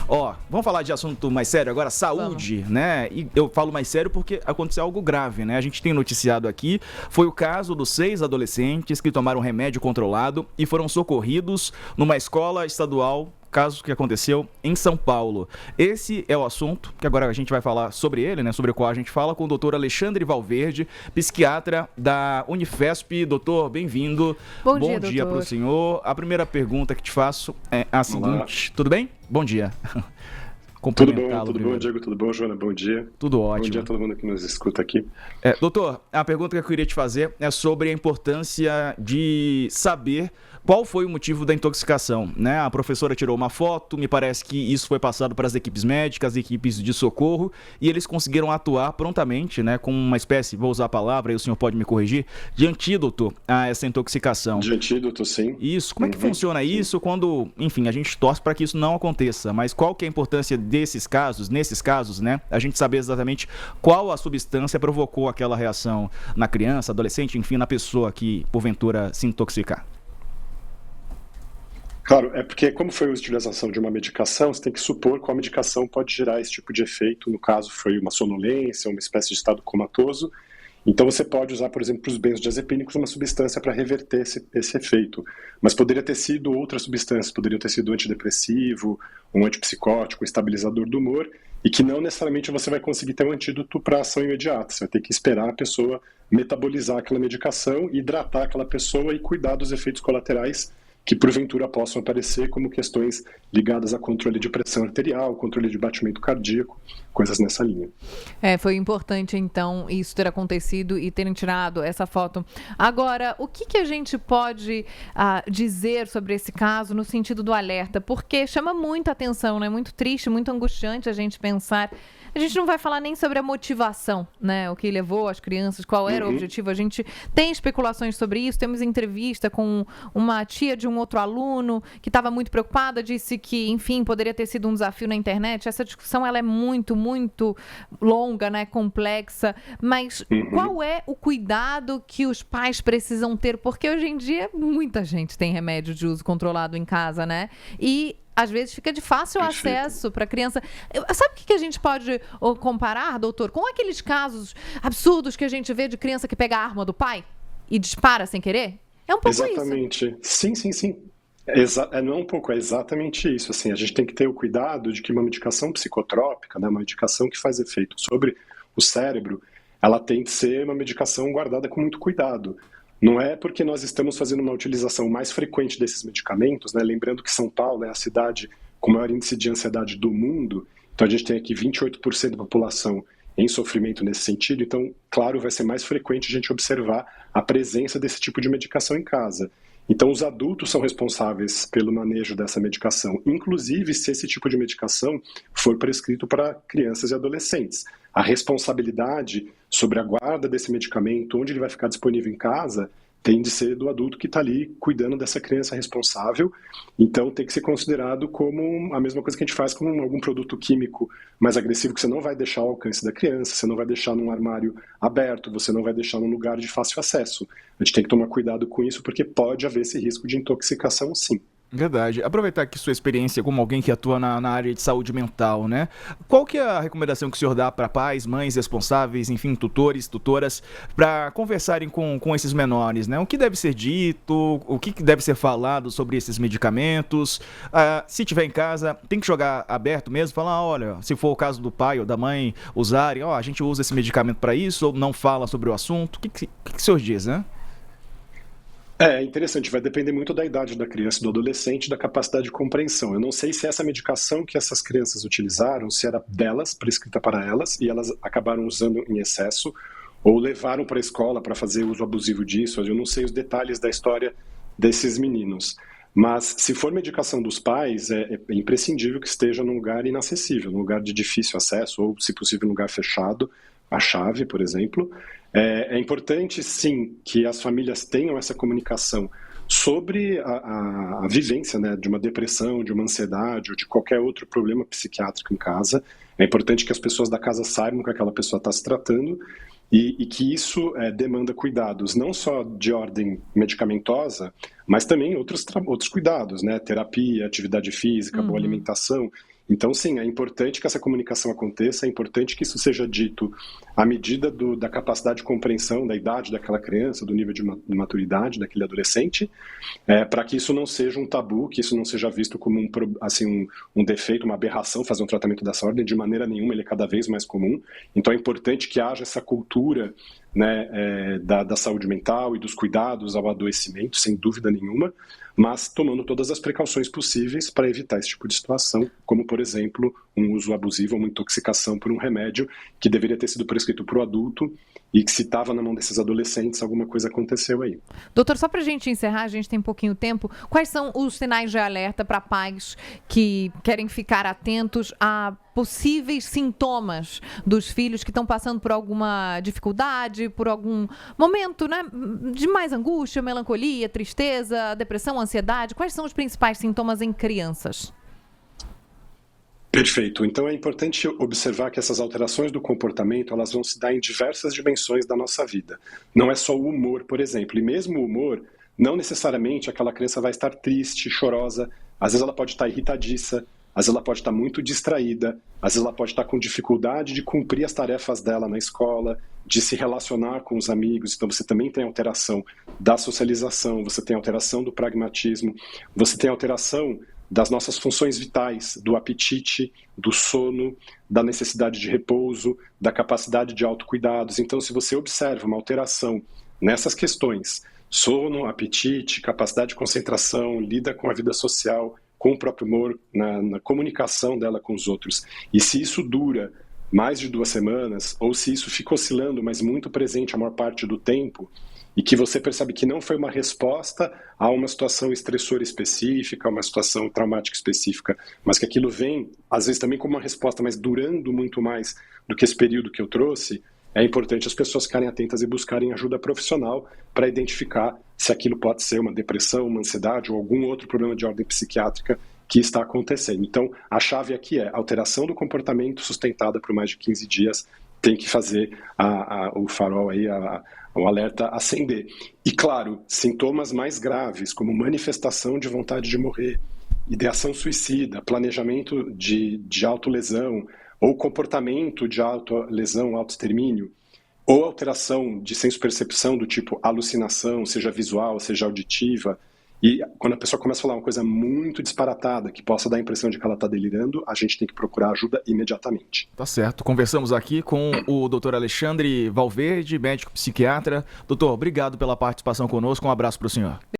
Vamos falar de assunto mais sério agora, saúde, né? E eu falo mais sério porque aconteceu algo grave, né? A gente tem noticiado aqui, foi o caso dos 6 adolescentes que tomaram remédio controlado e foram socorridos numa escola estadual, caso que aconteceu em São Paulo. Esse é o assunto que agora a gente vai falar sobre ele, né? Sobre o qual a gente fala com o doutor Alexandre Valverde, psiquiatra da Unifesp. Doutor, bem-vindo. Bom dia para o senhor. A primeira pergunta que te faço é a seguinte. Tudo bem? Bom dia. Tudo bom, Diego? Tudo bom, Joana? Bom dia. Tudo ótimo. Bom dia a todo mundo que nos escuta aqui. Doutor, a pergunta que eu queria te fazer é sobre a importância de saber qual foi o motivo da intoxicação, né? A professora tirou uma foto, me parece que isso foi passado para as equipes médicas, equipes de socorro, e eles conseguiram atuar prontamente, né? Com uma espécie, vou usar a palavra, aí o senhor pode me corrigir, de antídoto a essa intoxicação. De antídoto, sim. Isso. Como é que funciona isso quando, enfim, a gente torce para que isso não aconteça, mas qual que é a importância nesses casos, né? A gente saber exatamente qual a substância provocou aquela reação na criança, adolescente, enfim, na pessoa que, porventura, se intoxicar. Claro, é porque como foi a utilização de uma medicação, você tem que supor qual medicação pode gerar esse tipo de efeito. No caso, foi uma sonolência, uma espécie de estado comatoso. Então você pode usar, por exemplo, para os benzodiazepínicos, uma substância para reverter esse efeito. Mas poderia ter sido outras substâncias, poderia ter sido um antidepressivo, um antipsicótico, um estabilizador do humor, e que não necessariamente você vai conseguir ter um antídoto para ação imediata. Você vai ter que esperar a pessoa metabolizar aquela medicação, hidratar aquela pessoa e cuidar dos efeitos colaterais que porventura possam aparecer como questões ligadas a controle de pressão arterial, controle de batimento cardíaco, coisas nessa linha. Foi importante, então, isso ter acontecido e terem tirado essa foto. Agora, o que a gente pode dizer sobre esse caso no sentido do alerta? Porque chama muita atenção, né? Muito triste, muito angustiante a gente pensar. A gente não vai falar nem sobre a motivação, né? O que levou as crianças, qual era o objetivo. A gente tem especulações sobre isso, temos entrevista com uma tia de um outro aluno que estava muito preocupada, disse que, enfim, poderia ter sido um desafio na internet. Essa discussão ela é muito, muito longa, né? Complexa. Mas qual é o cuidado que os pais precisam ter? Porque hoje em dia muita gente tem remédio de uso controlado em casa, né? E às vezes fica de fácil acesso para a criança. Sabe o que a gente pode comparar, doutor, com aqueles casos absurdos que a gente vê de criança que pega a arma do pai e dispara sem querer? É um pouco exatamente. Isso. Sim. Não é um pouco, é exatamente isso. Assim, a gente tem que ter o cuidado de que uma medicação psicotrópica, né, uma medicação que faz efeito sobre o cérebro, ela tem que ser uma medicação guardada com muito cuidado. Não é porque nós estamos fazendo uma utilização mais frequente desses medicamentos, né? Lembrando que São Paulo é a cidade com o maior índice de ansiedade do mundo, então a gente tem aqui 28% da população em sofrimento nesse sentido, então, claro, vai ser mais frequente a gente observar a presença desse tipo de medicação em casa. Então, os adultos são responsáveis pelo manejo dessa medicação, inclusive se esse tipo de medicação for prescrito para crianças e adolescentes. A responsabilidade sobre a guarda desse medicamento, onde ele vai ficar disponível em casa, tem de ser do adulto que está ali cuidando dessa criança responsável. Então, tem que ser considerado como a mesma coisa que a gente faz com algum produto químico mais agressivo, que você não vai deixar ao alcance da criança, você não vai deixar num armário aberto, você não vai deixar num lugar de fácil acesso. A gente tem que tomar cuidado com isso, porque pode haver esse risco de intoxicação, sim. Verdade. Aproveitar que sua experiência como alguém que atua na área de saúde mental, né? Qual que é a recomendação que o senhor dá para pais, mães responsáveis, enfim, tutores, tutoras, para conversarem com esses menores, né? O que deve ser dito, o que deve ser falado sobre esses medicamentos? Se tiver em casa, tem que jogar aberto mesmo, falar, olha, se for o caso do pai ou da mãe usarem, a gente usa esse medicamento para isso, ou não fala sobre o assunto? O que o senhor diz, né? É interessante, vai depender muito da idade da criança e do adolescente, da capacidade de compreensão. Eu não sei se essa medicação que essas crianças utilizaram, se era delas, prescrita para elas, e elas acabaram usando em excesso, ou levaram para a escola para fazer uso abusivo disso. Eu não sei os detalhes da história desses meninos. Mas se for medicação dos pais, é imprescindível que esteja num lugar inacessível, num lugar de difícil acesso, ou, se possível, num lugar fechado, a chave, por exemplo. É importante, sim, que as famílias tenham essa comunicação sobre a vivência, né, de uma depressão, de uma ansiedade ou de qualquer outro problema psiquiátrico em casa. É importante que as pessoas da casa saibam que aquela pessoa está se tratando e que isso demanda cuidados, não só de ordem medicamentosa, mas também outros cuidados, né, terapia, atividade física, boa alimentação. Então, sim, é importante que essa comunicação aconteça, é importante que isso seja dito à medida da capacidade de compreensão da idade daquela criança, do nível de maturidade daquele adolescente, para que isso não seja um tabu, que isso não seja visto como um defeito, uma aberração fazer um tratamento dessa ordem. De maneira nenhuma, ele é cada vez mais comum. Então, é importante que haja essa cultura, né, da saúde mental e dos cuidados ao adoecimento, sem dúvida nenhuma, mas tomando todas as precauções possíveis para evitar esse tipo de situação, como, por exemplo, um uso abusivo ou uma intoxicação por um remédio que deveria ter sido prescrito para o adulto e que, se estava na mão desses adolescentes, alguma coisa aconteceu aí. Doutor, só para a gente encerrar, a gente tem pouquinho tempo, quais são os sinais de alerta para pais que querem ficar atentos a possíveis sintomas dos filhos que estão passando por alguma dificuldade, por algum momento, né, de mais angústia, melancolia, tristeza, depressão, ansiedade? Quais são os principais sintomas em crianças? Perfeito. Então é importante observar que essas alterações do comportamento, elas vão se dar em diversas dimensões da nossa vida. Não é só o humor, por exemplo. E mesmo o humor, não necessariamente aquela criança vai estar triste, chorosa. Às vezes ela pode estar irritadiça, às vezes ela pode estar muito distraída, às vezes ela pode estar com dificuldade de cumprir as tarefas dela na escola, de se relacionar com os amigos. Então você também tem alteração da socialização, você tem alteração do pragmatismo, você tem alteração das nossas funções vitais, do apetite, do sono, da necessidade de repouso, da capacidade de autocuidados. Então, se você observa uma alteração nessas questões, sono, apetite, capacidade de concentração, lida com a vida social, com o próprio humor, na comunicação dela com os outros, e se isso dura mais de 2 semanas, ou se isso fica oscilando, mas muito presente a maior parte do tempo, e que você percebe que não foi uma resposta a uma situação estressora específica, a uma situação traumática específica, mas que aquilo vem, às vezes, também como uma resposta, mas durando muito mais do que esse período que eu trouxe, é importante as pessoas ficarem atentas e buscarem ajuda profissional para identificar se aquilo pode ser uma depressão, uma ansiedade ou algum outro problema de ordem psiquiátrica que está acontecendo. Então, a chave aqui é alteração do comportamento sustentada por mais de 15 dias, tem que fazer o farol aí, o alerta acender. E, claro, sintomas mais graves, como manifestação de vontade de morrer, ideação suicida, planejamento de autolesão, ou comportamento de autolesão, autoextermínio, ou alteração de senso-percepção do tipo alucinação, seja visual, seja auditiva. E quando a pessoa começa a falar uma coisa muito disparatada, que possa dar a impressão de que ela está delirando, a gente tem que procurar ajuda imediatamente. Tá certo. Conversamos aqui com o Dr. Alexandre Valverde, médico psiquiatra. Doutor, obrigado pela participação conosco. Um abraço para o senhor.